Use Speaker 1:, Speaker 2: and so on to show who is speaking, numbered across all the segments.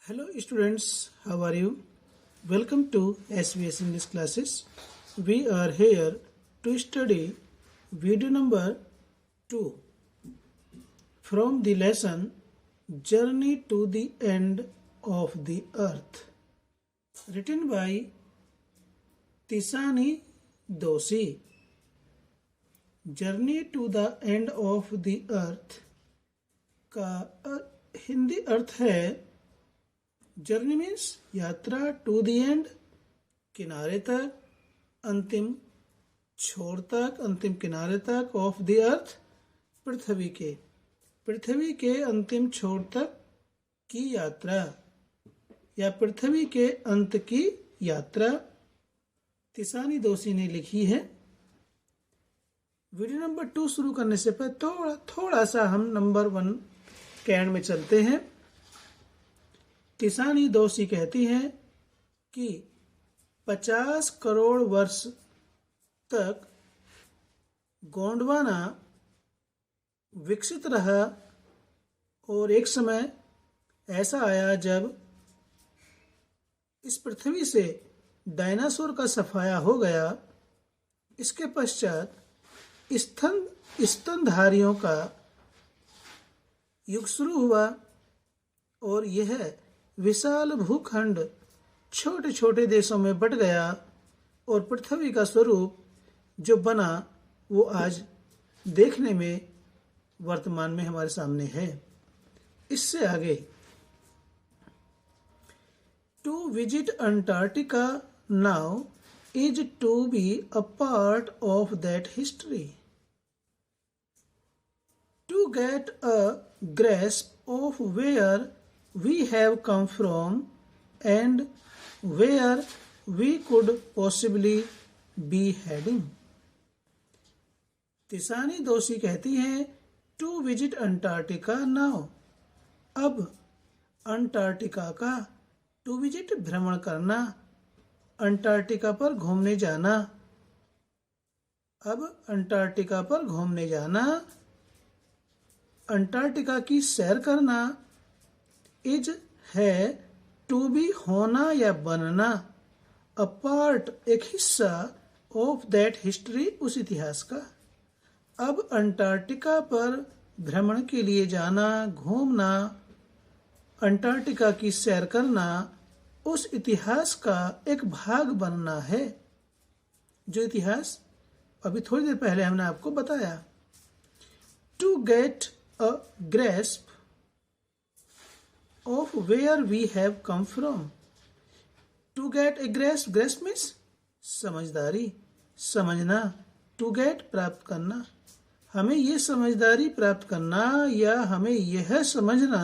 Speaker 1: Hello students, how are you? Welcome to SBS English classes. We are here to study video number 2 from the lesson Journey to the End of the Earth, written by Tisani Doshi. Journey to the End of the Earth का हिंदी अर्थ है journey means यात्रा, to the end किनारे तक, अंतिम छोर तक, अंतिम किनारे तक, ऑफ द अर्थ पृथ्वी के अंतिम छोर तक की यात्रा या पृथ्वी के अंत की यात्रा तिसानी दोषी ने लिखी है। वीडियो नंबर 2 शुरू करने से पहले थोड़ा सा हम नंबर 1 के एंड में चलते हैं। तिसानी दोषी कहती हैं कि 50 करोड़ वर्ष तक गोंडवाना विकसित रहा और एक समय ऐसा आया जब इस पृथ्वी से डायनासोर का सफाया हो गया। इसके पश्चात स्तनधारियों का युग शुरू हुआ और यह विशाल भूखंड छोटे छोटे देशों में बट गया और पृथ्वी का स्वरूप जो बना वो आज देखने में वर्तमान में हमारे सामने है। इससे आगे to visit Antarctica now is to be a part of that history. To get a grasp of where we have come from and where we could possibly be heading. तिसानी Doshi कहती हैं टू विजिट अंटार्कटिका नाउ, अब Antarctica का to visit भ्रमण करना, Antarctica पर घूमने जाना। अब अंटार्कटिका पर घूमने जाना, अंटार्कटिका की सैर करना इज है टू बी होना या बनना, अ पार्ट एक हिस्सा ऑफ दैट हिस्ट्री उस इतिहास का। अब अंटार्कटिका पर भ्रमण के लिए जाना, घूमना, अंटार्कटिका की सैर करना उस इतिहास का एक भाग बनना है, जो इतिहास अभी थोड़ी देर पहले हमने आपको बताया। To get a grasp of where we have come from. To get a grasp, grasp means समझदारी, समझना। टू गेट प्राप्त करना, हमें ये समझदारी प्राप्त करना या हमें यह समझना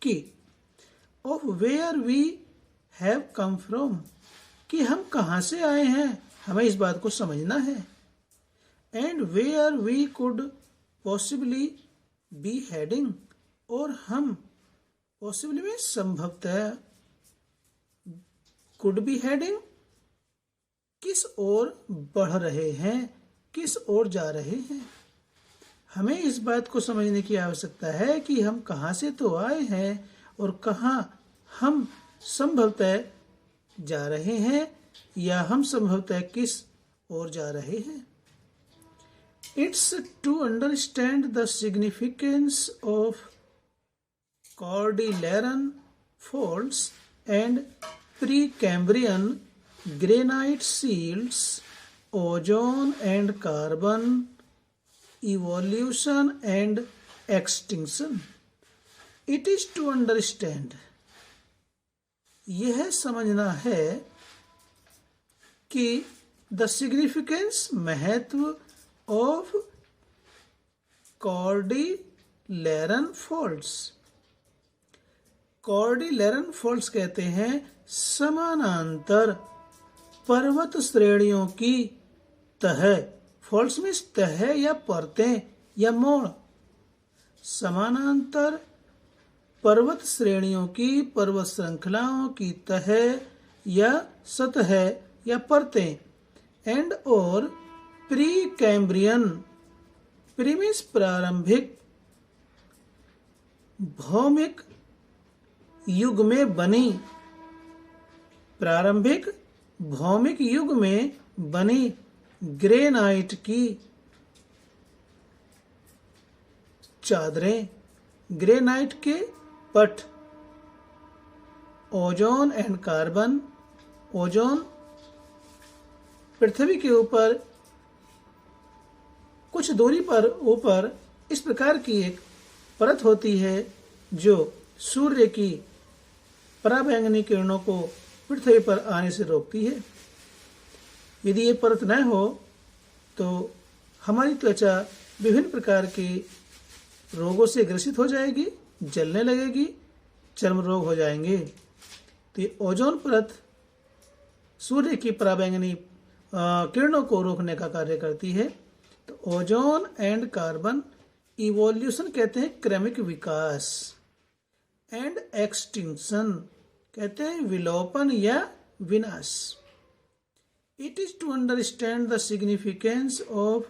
Speaker 1: कि of where we have come from, कि हम कहाँ से आए हैं, हमें इस बात को समझना है। And where we could possibly be heading, और हम पॉसिबली में संभवतः कुड बी हेडिंग किस ओर बढ़ रहे हैं, किस ओर जा रहे हैं। हमें इस बात को समझने की आवश्यकता है कि हम कहाँ से तो आए हैं और कहाँ हम संभवतः जा रहे हैं या हम संभवतः किस ओर जा रहे हैं। It's to understand the significance of cordilleran folds and pre Cambrian granite shields, ozone and carbon, evolution and extinction. It is to understand, यह समझना है कि द सिग्निफिकेंस, महत्व, of cordilleran folds. Cordilleran folds कहते हैं समानांतर पर्वत श्रेणियों की तह। फोल्ड्स मीन्स तह या परतें या मोड़। समानांतर पर्वत श्रेणियों की, पर्वत श्रृंखलाओं की तह या सतह या परतें। एंड और प्री कैम्ब्रियन, प्री मीन्स प्रारंभिक, भौमिक युग में बनी, प्रारंभिक भौमिक युग में बनी ग्रेनाइट की चादरें, ग्रेनाइट के पट। ओजोन एंड कार्बन, ओजोन पृथ्वी के ऊपर कुछ दूरी पर ऊपर इस प्रकार की एक परत होती है जो सूर्य की पराबैंगनी किरणों को पृथ्वी पर आने से रोकती है। यदि ये परत न हो तो हमारी त्वचा विभिन्न प्रकार के रोगों से ग्रसित हो जाएगी, जलने लगेगी, चर्म रोग हो जाएंगे। तो ये ओजोन परत सूर्य की पराबैंगनी किरणों को रोकने का कार्य करती है। तो ओजोन एंड कार्बन इवोल्यूशन कहते हैं क्रमिक विकास, एंड एक्सटिंक्शन कहते हैं विलोपन या विनाश। It is to understand the significance of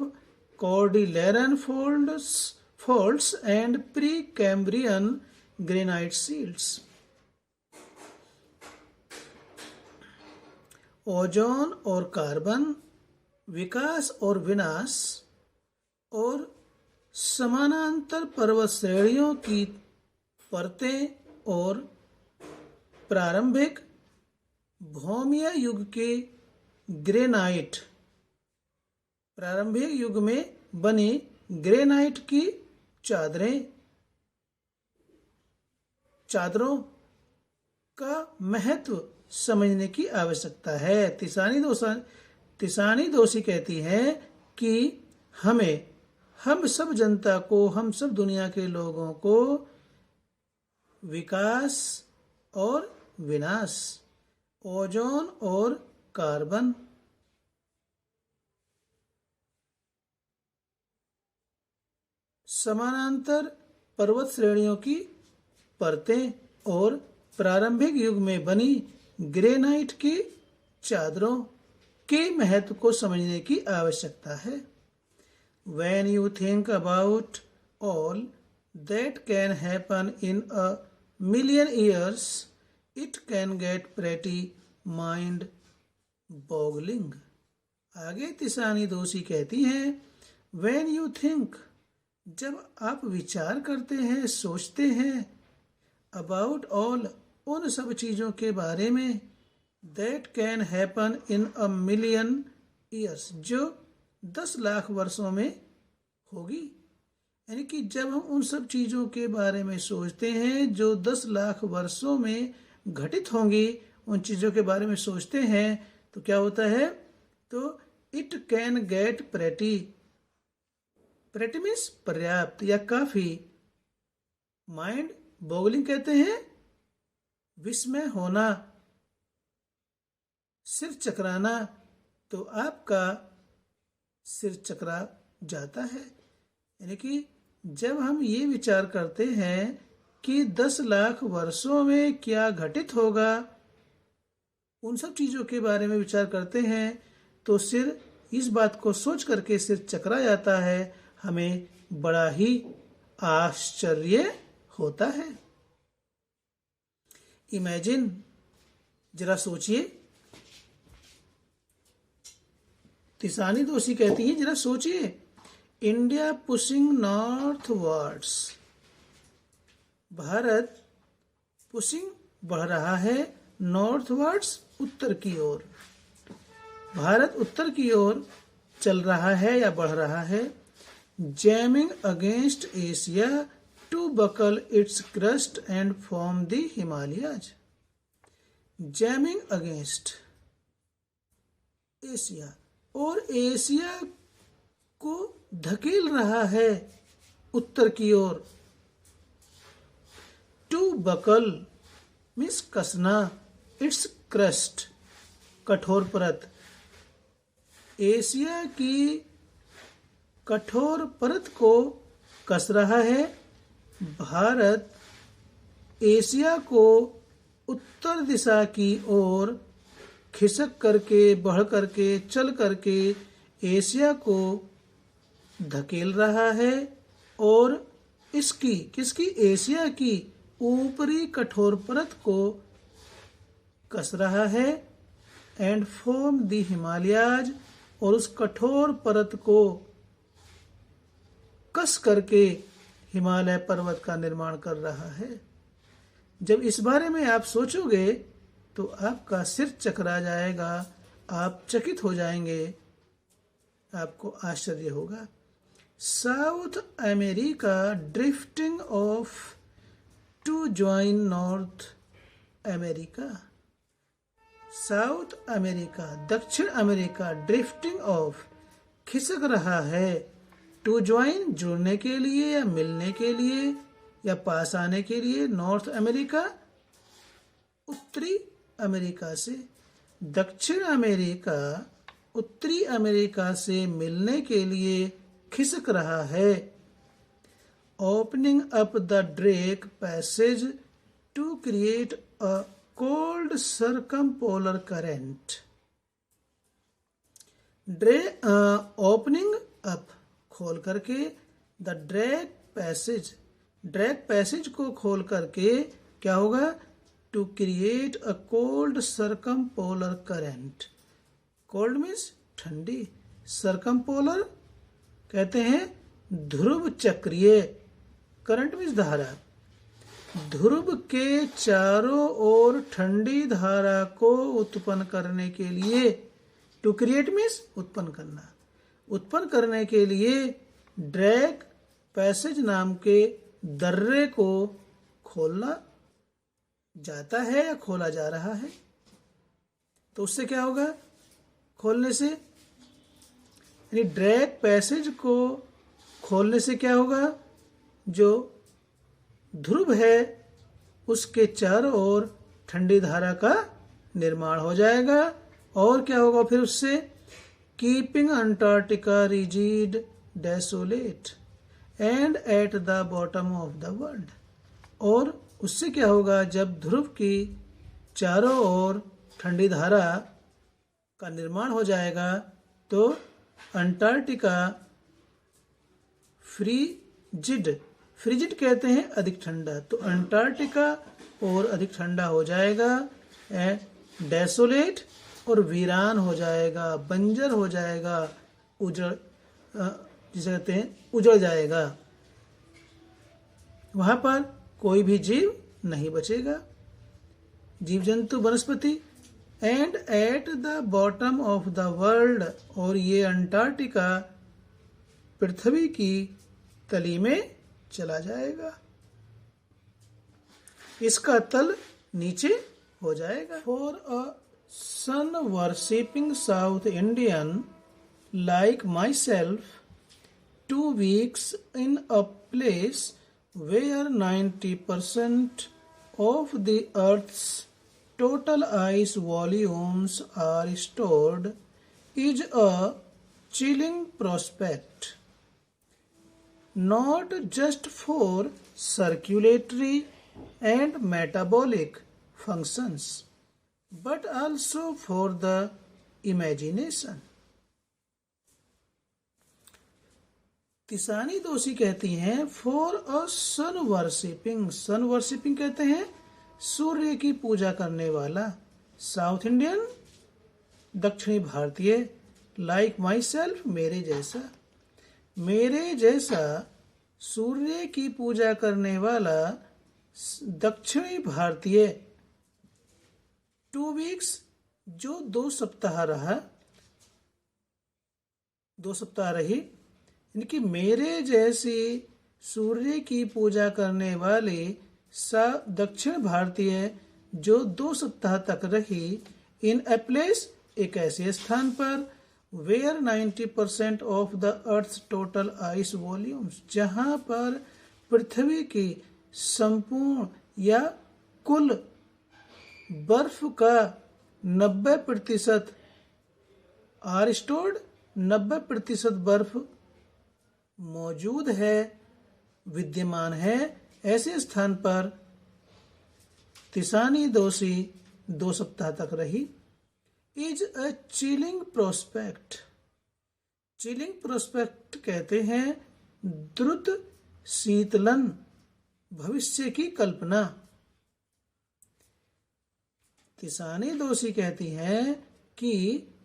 Speaker 1: cordilleran folds and pre Cambrian granite shields. Ozone और कार्बन, विकास और विनाश, और समानांतर पर्वत श्रेणियों की परतें और प्रारंभिक भौमीय युग के ग्रेनाइट, प्रारंभिक युग में बनी ग्रेनाइट की चादरों का महत्व समझने की आवश्यकता है। तिसानी दोषी कहती है कि हम सब जनता को, हम सब दुनिया के लोगों को विकास और विनाश, ओजोन और कार्बन, समानांतर पर्वत श्रेणियों की परतें और प्रारंभिक युग में बनी ग्रेनाइट की चादरों के महत्व को समझने की आवश्यकता है। When you think about all that can happen in a million years, it can get pretty mind boggling. आगे तिसानी दोषी कहती हैं, When you think, जब आप विचार करते हैं, सोचते हैं, about all, उन सब चीजों के बारे में, that can happen in a million years, जो 10 लाख वर्षों में होगी। यानी कि जब हम उन सब चीजों के बारे में सोचते हैं जो 10 लाख वर्षों में घटित होंगी, उन चीजों के बारे में सोचते हैं तो क्या होता है? तो it can get pretty, pretty means पर्याप्त या काफी, माइंड बॉगलिंग कहते हैं विस्मय होना, सिर चकराना। तो आपका सिर चकरा जाता है। यानी कि जब हम ये विचार करते हैं कि 10 लाख वर्षों में क्या घटित होगा, उन सब चीजों के बारे में विचार करते हैं तो सिर, इस बात को सोच करके सिर चकरा जाता है, हमें बड़ा ही आश्चर्य होता है। इमेजिन, जरा सोचिए। तिसानी दोषी कहती है, जरा सोचिए, India pushing northwards, Bharat pushing बढ़ रहा है, नॉर्थवर्ड्स उत्तर की ओर, भारत उत्तर की ओर चल रहा है या बढ़ रहा है। Jamming against Asia to buckle its crust and form the Himalayas. Jamming against Asia, और एशिया को धकेल रहा है उत्तर की ओर। टू बकल मीन्स कसना, इट्स क्रस्ट कठोर परत, एशिया की कठोर परत को कस रहा है। भारत एशिया को उत्तर दिशा की ओर खिसक करके, बढ़ करके, चल करके एशिया को धकेल रहा है, और इसकी, किसकी, एशिया की ऊपरी कठोर परत को कस रहा है एंड फॉर्म द हिमालयाज, और उस कठोर परत को कस करके हिमालय पर्वत का निर्माण कर रहा है। जब इस बारे में आप सोचोगे तो आपका सिर चकरा जाएगा, आप चकित हो जाएंगे, आपको आश्चर्य होगा। South America drifting off to join North America. South America, दक्षिण अमेरिका, ड्रिफ्टिंग ऑफ, खिसक रहा है, टू ज्वाइन, जुड़ने के लिए या मिलने के लिए या पास आने के लिए, नॉर्थ अमेरिका, उत्तरी अमेरिका से। दक्षिण अमेरिका उत्तरी अमेरिका से मिलने के लिए खिसक रहा है। Opening up the Drake passage to create a cold circumpolar current. Opening up, खोल करके, the Drake passage, Drake passage को खोल करके क्या होगा? To create a cold circumpolar current. Cold means ठंडी, सर्कमपोलर कहते हैं ध्रुव चक्रीय, करंट मीन्स धारा। ध्रुव के चारों ओर ठंडी धारा को उत्पन्न करने के लिए, टू क्रिएट मीन्स उत्पन्न करना, उत्पन्न करने के लिए ड्रैक पैसेज नाम के दर्रे को खोलना जाता है या खोला जा रहा है। तो उससे क्या होगा? खोलने से, यानी ड्रैक पैसेज को खोलने से क्या होगा? जो ध्रुव है उसके चारों ओर ठंडी धारा का निर्माण हो जाएगा। और क्या होगा फिर उससे? Keeping Antarctica rigid, desolate and at the bottom of the world. और उससे क्या होगा? जब ध्रुव की चारों ओर ठंडी धारा का निर्माण हो जाएगा तो अंटार्कटिका फ्रीजिड, फ्रिजिड कहते हैं अधिक ठंडा, तो अंटार्कटिका और अधिक ठंडा हो जाएगा। डेसोलेट और वीरान हो जाएगा, बंजर हो जाएगा, उजड़, जिसे कहते हैं उजड़ जाएगा। वहां पर कोई भी जीव नहीं बचेगा, जीव जंतु, वनस्पति। And at the bottom of the world, और ये अंटार्कटिका पृथ्वी की तली में चला जाएगा, इसका तल नीचे हो जाएगा। For a sun worshipping South Indian like myself, 2 weeks in a place where 90% of the Earth's total ice volumes are stored is a chilling prospect, not just for circulatory and metabolic functions, but also for the imagination. Tishani Doshi कहती हैं for a sun worshipping, sun worshipping कहते हैं सूर्य की पूजा करने वाला, south Indian दक्षिणी भारतीय, like my self मेरे जैसा, मेरे जैसा सूर्य की पूजा करने वाला दक्षिणी भारतीय। 2 weeks जो 2 सप्ताह रहा, 2 सप्ताह रही, यानी कि मेरे जैसी सूर्य की पूजा करने वाले दक्षिण भारतीय जो 2 सप्ताह तक रही, इन ए प्लेस, एक ऐसे स्थान पर, where 90% of the earth total ice volumes, जहां पर पृथ्वी की संपूर्ण या कुल बर्फ का 90% आर स्टोर्ड, 90% बर्फ मौजूद है, विद्यमान है, ऐसे स्थान पर तिसानी दोषी 2 सप्ताह तक रही। Is a chilling prospect, chilling prospect कहते हैं द्रुत शीतलन, भविष्य की कल्पना। तिसानी दोषी कहती हैं कि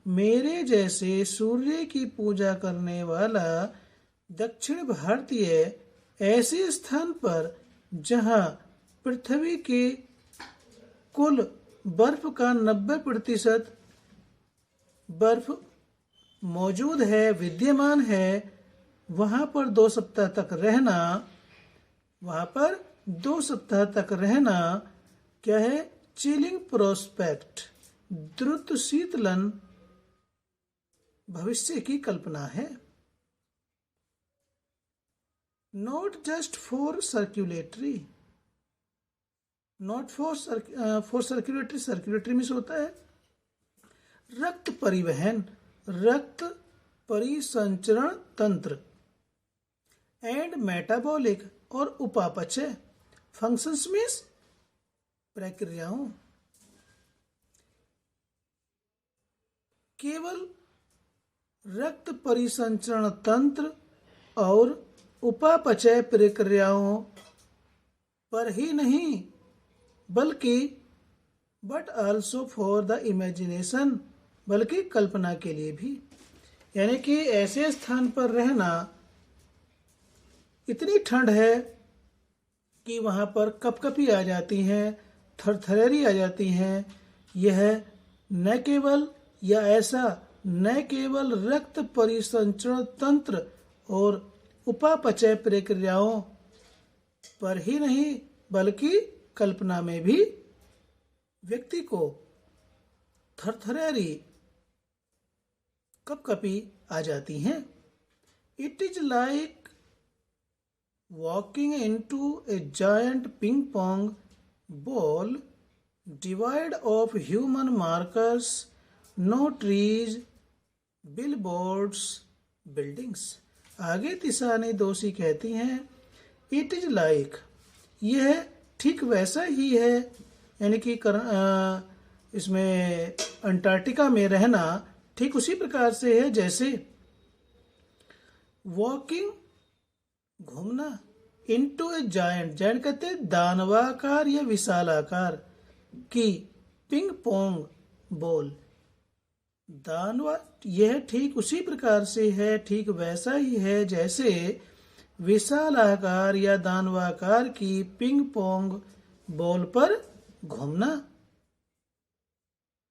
Speaker 1: मेरे जैसे सूर्य की पूजा करने वाला दक्षिण भारतीय ऐसे स्थान पर जहां पृथ्वी के कुल बर्फ का 90% बर्फ मौजूद है, विद्यमान है, वहां पर 2 सप्ताह तक रहना, वहां पर 2 सप्ताह तक रहना क्या है? चिलिंग प्रोस्पेक्ट, द्रुत शीतलन भविष्य की कल्पना है। Not just for circulatory, not for circulatory, circulatory means होता है रक्त परिवहन, रक्त परिसंचरण तंत्र, एंड मेटाबॉलिक और उपापचय फंक्शंस मीन्स प्रक्रियाओं। केवल रक्त परिसंचरण तंत्र और उपापचय प्रक्रियाओं पर ही नहीं बल्कि but also for the imagination, बल्कि कल्पना के लिए भी। यानी कि ऐसे स्थान पर रहना, इतनी ठंड है कि वहां पर कपकपी आ जाती हैं, थरथरेरी आ जाती हैं। यह न केवल या ऐसा न केवल रक्त परिसंचरण तंत्र और उपापचय प्रक्रियाओं पर ही नहीं बल्कि कल्पना में भी व्यक्ति को थरथरेरी, कपकपी आ जाती हैं। It is like walking into a giant ping pong ball devoid of human markers, no trees, billboards, buildings. आगे तिसानी दोषी कहती हैं इट इज लाइक, यह ठीक वैसा ही है, यानी कि इसमें अंटार्कटिका में रहना ठीक उसी प्रकार से है जैसे वॉकिंग, घूमना, इनटू ए जायंट, जायंट कहते हैं दानवाकार या विशालाकार की, पिंग पोंग बॉल, दानवा, यह ठीक उसी प्रकार से है, ठीक वैसा ही है जैसे विशालाकार या दानवाकार की पिंग पोंग बॉल पर घूमना,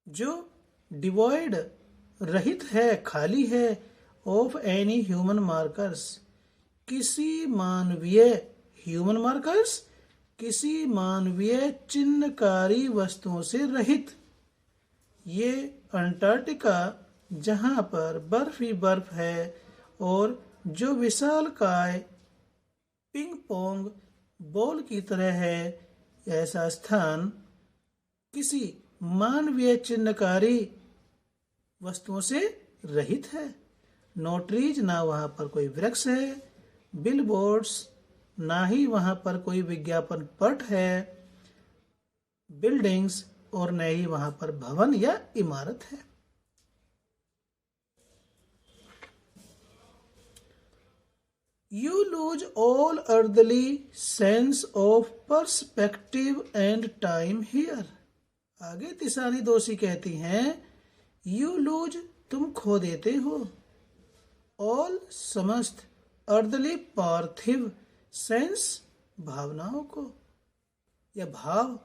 Speaker 1: जो डिवॉइड, रहित है, खाली है, ऑफ एनी ह्यूमन मार्कर्स, किसी मानवीय, ह्यूमन मार्कर्स, किसी मानवीय चिन्हकारी वस्तुओं से रहित। ये अंटार्कटिका जहां पर बर्फ ही बर्फ है और जो विशालकाय पिंग पोंग बॉल की तरह है, ऐसा स्थान किसी मानवीय चिन्हकारी वस्तुओं से रहित है। नो ट्रीज, ना वहां पर कोई वृक्ष है, बिलबोर्ड्स, ना ही वहां पर कोई विज्ञापन पट है, बिल्डिंग्स, और न ही वहां पर भवन या इमारत है। You lose all earthly sense of perspective and time here. आगे तिसानी दोषी कहती हैं You lose, तुम खो देते हो, all, समस्त, earthly, पार्थिव, sense, भावनाओं को या भाव,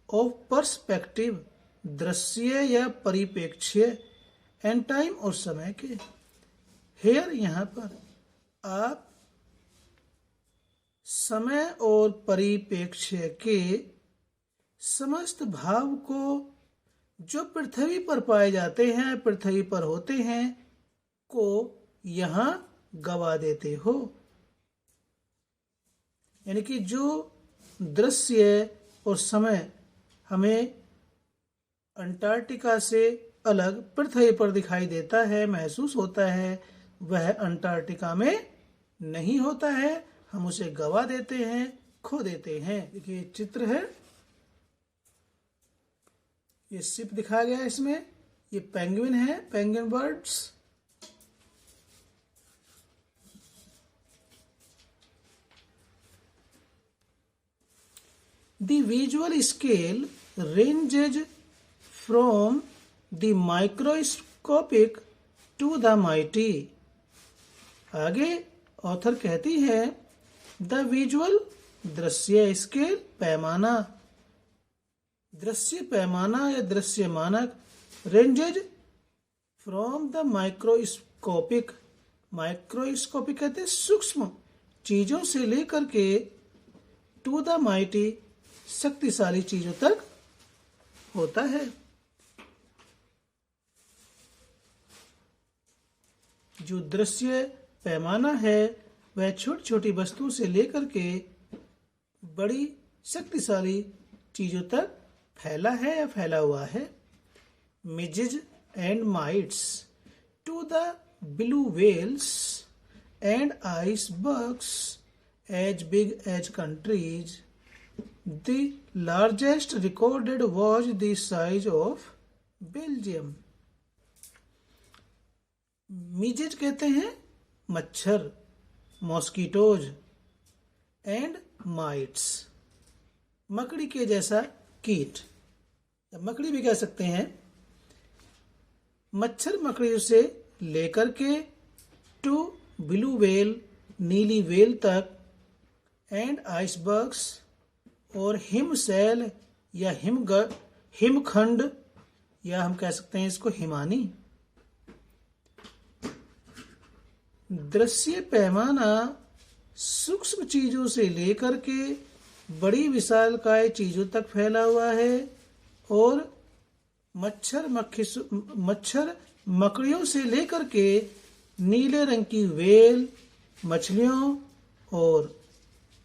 Speaker 1: ऑफ पर्सपेक्टिव, दृश्य या परिप्रेक्ष्य, एंड टाइम, और समय के। हेयर, यहाँ पर आप समय और परिप्रेक्ष्य के समस्त भाव को जो पृथ्वी पर पाए जाते हैं, पृथ्वी पर होते हैं, को यहाँ गवा देते हो। यानी कि जो दृश्य और समय हमें अंटार्कटिका से अलग पृथ्वी पर दिखाई देता है, महसूस होता है, वह अंटार्कटिका में नहीं होता है। हम उसे गवा देते हैं, खो देते हैं। देखिए चित्र है, ये शिप दिखाया गया है इसमें, ये पेंगुइन है, penguin birds. The visual scale ranges from the microscopic to the mighty. आगे ऑथर कहती है द विजुअल दृश्य स्केल पैमाना, दृश्य पैमाना या दृश्य मानक ranges from the microscopic, microscopic कहते हैं सूक्ष्म चीजों से लेकर के टू द माइटी शक्तिशाली चीजों तक होता है। जो दृश्य पैमाना है वह छोटी छोटी वस्तुओं से लेकर के बड़ी शक्तिशाली चीजों तक फैला है या फैला हुआ है। Midges and mites to the blue whales and icebergs as big as countries, the largest recorded was the size of Belgium. Midges कहते हैं मच्छर, मॉस्किटोज, एंड माइट्स मकड़ी के जैसा कीट, मकड़ी भी कह सकते हैं। मच्छर मकड़ियों से लेकर के टू ब्लू वेल नीली वेल तक, एंड आइसबर्ग्स और हिमशैल या हिमखंड या हम कह सकते हैं इसको हिमानी। दृश्य पैमाना सूक्ष्म चीजों से लेकर के बड़ी विशालकाय चीजों तक फैला हुआ है और मच्छर मकड़ियों से लेकर के नीले रंग की वेल मछलियों और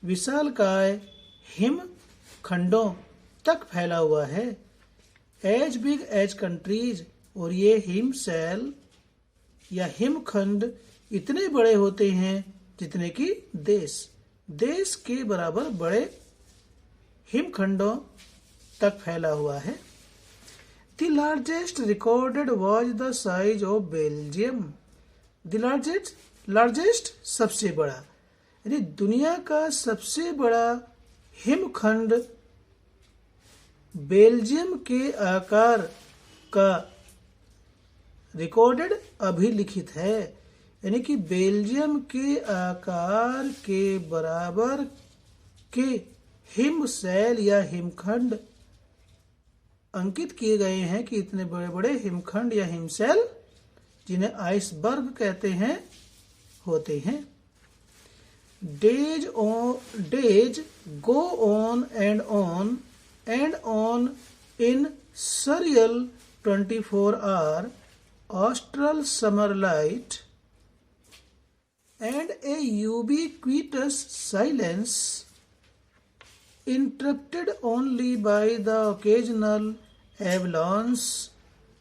Speaker 1: विशालकाय हिम खंडों तक फैला हुआ है। एज बिग एज कंट्रीज, और ये हिमशैल या हिमखंड इतने बड़े होते हैं जितने कि देश के बराबर बड़े हिमखंडों तक फैला हुआ है। The largest recorded was the size of Belgium. The largest सबसे बड़ा, यानी दुनिया का सबसे बड़ा हिमखंड बेल्जियम के आकार का रिकॉर्डेड अभिलिखित है, यानी कि बेल्जियम के आकार के बराबर के हिमशैल या हिमखंड अंकित किए गए हैं कि इतने बड़े बड़े हिमखंड या हिमशैल जिन्हें आइसबर्ग कहते हैं होते हैं। Days go on and on in surreal 24-hour austral summer light and a ubiquitous silence interrupted only by the occasional avalanche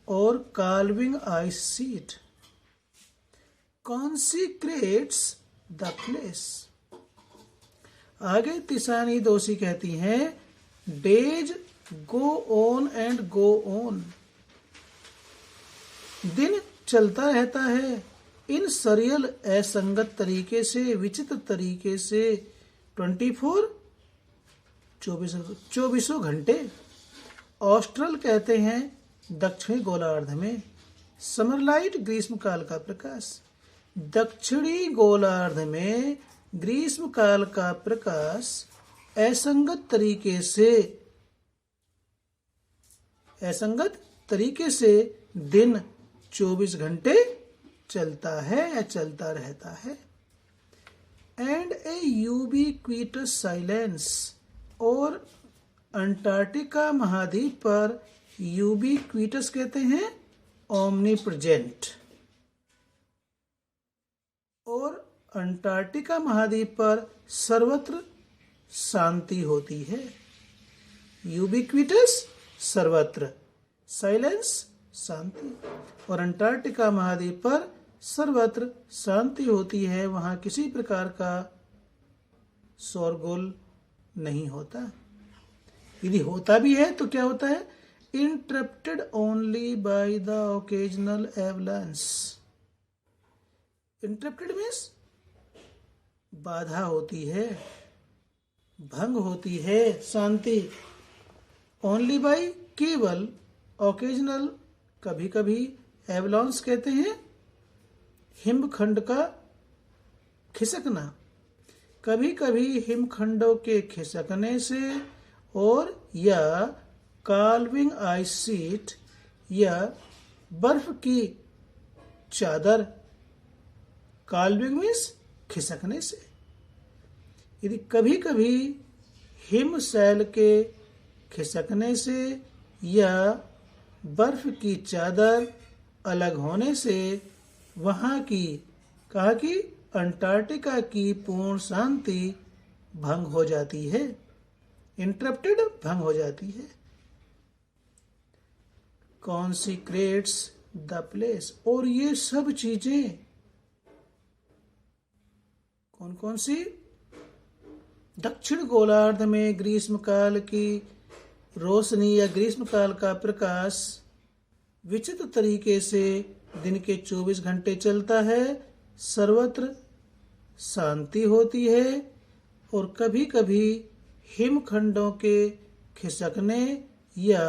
Speaker 1: or calving ice sheet consecrates the place। आगे तिसानी दोषी कहती हैं days go on and go on, दिन चलता रहता है इन surreal असंगत तरीके से, विचित्र तरीके से 24 घंटे। ऑस्ट्रल कहते हैं दक्षिणी गोलार्ध में, समरलाइट ग्रीष्म काल का प्रकाश, दक्षिणी गोलार्ध में ग्रीष्म काल का प्रकाश असंगत तरीके से दिन 24 घंटे चलता है या चलता रहता है। एंड ए यूबिक्विटस साइलेंस, और अंटार्कटिका महाद्वीप पर यूबिक्विटस कहते हैं ओमनी प्रेजेंट, और अंटार्कटिका महाद्वीप पर सर्वत्र शांति होती है। यूबिक्विटस सर्वत्र, साइलेंस शांति, और अंटार्कटिका महाद्वीप पर सर्वत्र शांति होती है, वहां किसी प्रकार का शोरगुल नहीं होता। यदि होता भी है तो क्या होता है, interrupted only by the occasional avalanche. Interrupted means बाधा होती है, भंग होती है शांति। ओनली बाई केवल, ओकेजनल कभी कभी, एवलॉन्स कहते हैं हिमखंड का खिसकना, कभी कभी हिमखंडों के खिसकने से, और या काल्विंग आइस शीट या बर्फ की चादर, काल्विंग मीन्स खिसकने से। यदि कभी कभी हिमशैल के खिसकने से या बर्फ की चादर अलग होने से वहां की, कहा कि अंटार्कटिका की पूर्ण शांति भंग हो जाती है, इंटरप्टेड, भंग हो जाती है। कॉन्सिक्रेट्स द प्लेस, और ये सब चीजें कौन कौन सी? दक्षिण गोलार्ध में ग्रीष्म काल की रोशनी या ग्रीष्म काल का प्रकाश विचित्र तरीके से दिन के 24 घंटे चलता है, सर्वत्र शांति होती है, और कभी कभी हिमखंडों के खिसकने या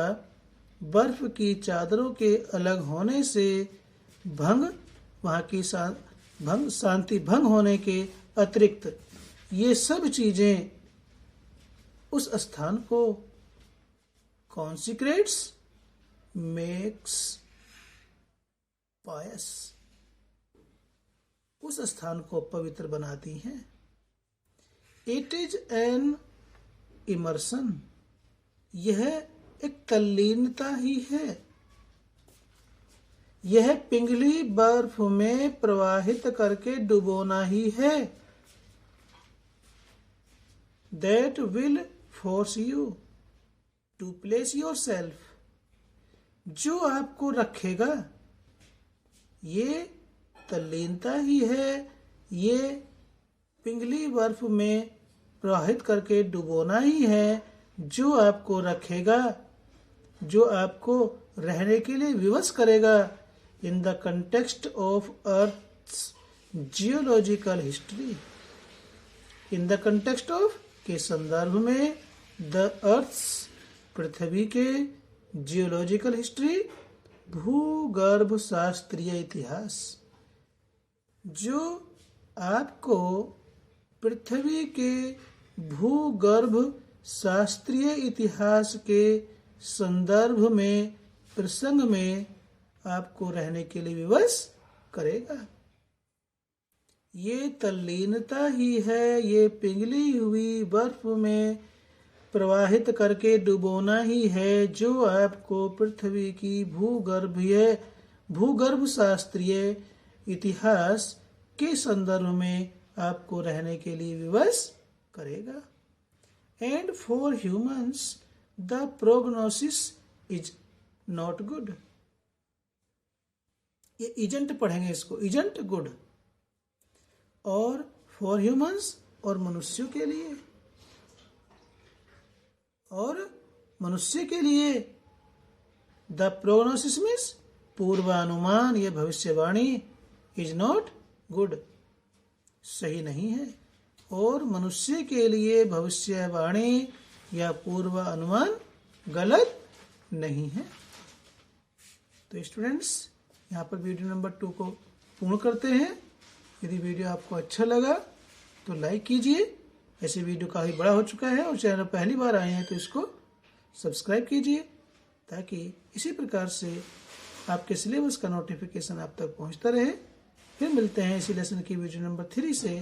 Speaker 1: बर्फ की चादरों के अलग होने से भंग, वहां की शांति भंग होने के अतिरिक्त ये सब चीजें उस स्थान को कॉन्सिक्रेट्स, मेक्स पायस, उस स्थान को पवित्र बनाती हैं। इट इज एन इमर्सन, यह एक तल्लीनता ही है, यह पिघली बर्फ में प्रवाहित करके डुबोना ही है। That will force you to place yourself, जो आपको रखेगा, ये तल्लीनता ही है, ये पिघली बर्फ में प्रवाहित करके डुबोना ही है, जो आपको रखेगा, जो आपको रहने के लिए विवश करेगा। In the context of earth's geological history, in the context of के संदर्भ में, द अर्थ्स पृथ्वी के, जियोलॉजिकल हिस्ट्री भूगर्भ शास्त्रीय इतिहास, जो आपको पृथ्वी के भूगर्भ शास्त्रीय इतिहास के संदर्भ में, प्रसंग में आपको रहने के लिए विवश करेगा। ये तल्लीनता ही है, ये पिघली हुई बर्फ में प्रवाहित करके डुबोना ही है, जो आपको पृथ्वी की भूगर्भ शास्त्रीय इतिहास के संदर्भ में आपको रहने के लिए विवश करेगा। And for humans the prognosis is not good, ये इजेंट पढ़ेंगे इसको, इजेंट गुड। और फॉर ह्यूमंस, और मनुष्यों के लिए, और मनुष्य के लिए द प्रोग्नोसिस मीन्स पूर्वानुमान, यह भविष्यवाणी, इज नॉट गुड, सही नहीं है। और मनुष्य के लिए भविष्यवाणी या पूर्वानुमान गलत नहीं है। तो स्टूडेंट्स, यहाँ पर वीडियो नंबर 2 को पूर्ण करते हैं। यदि वीडियो आपको अच्छा लगा तो लाइक कीजिए। ऐसे वीडियो काफ़ी बड़ा हो चुका है और चैनल पहली बार आए हैं तो इसको सब्सक्राइब कीजिए, ताकि इसी प्रकार से आपके सिलेबस का नोटिफिकेशन आप तक पहुंचता रहे। फिर मिलते हैं इसी लेसन की वीडियो नंबर 3 से।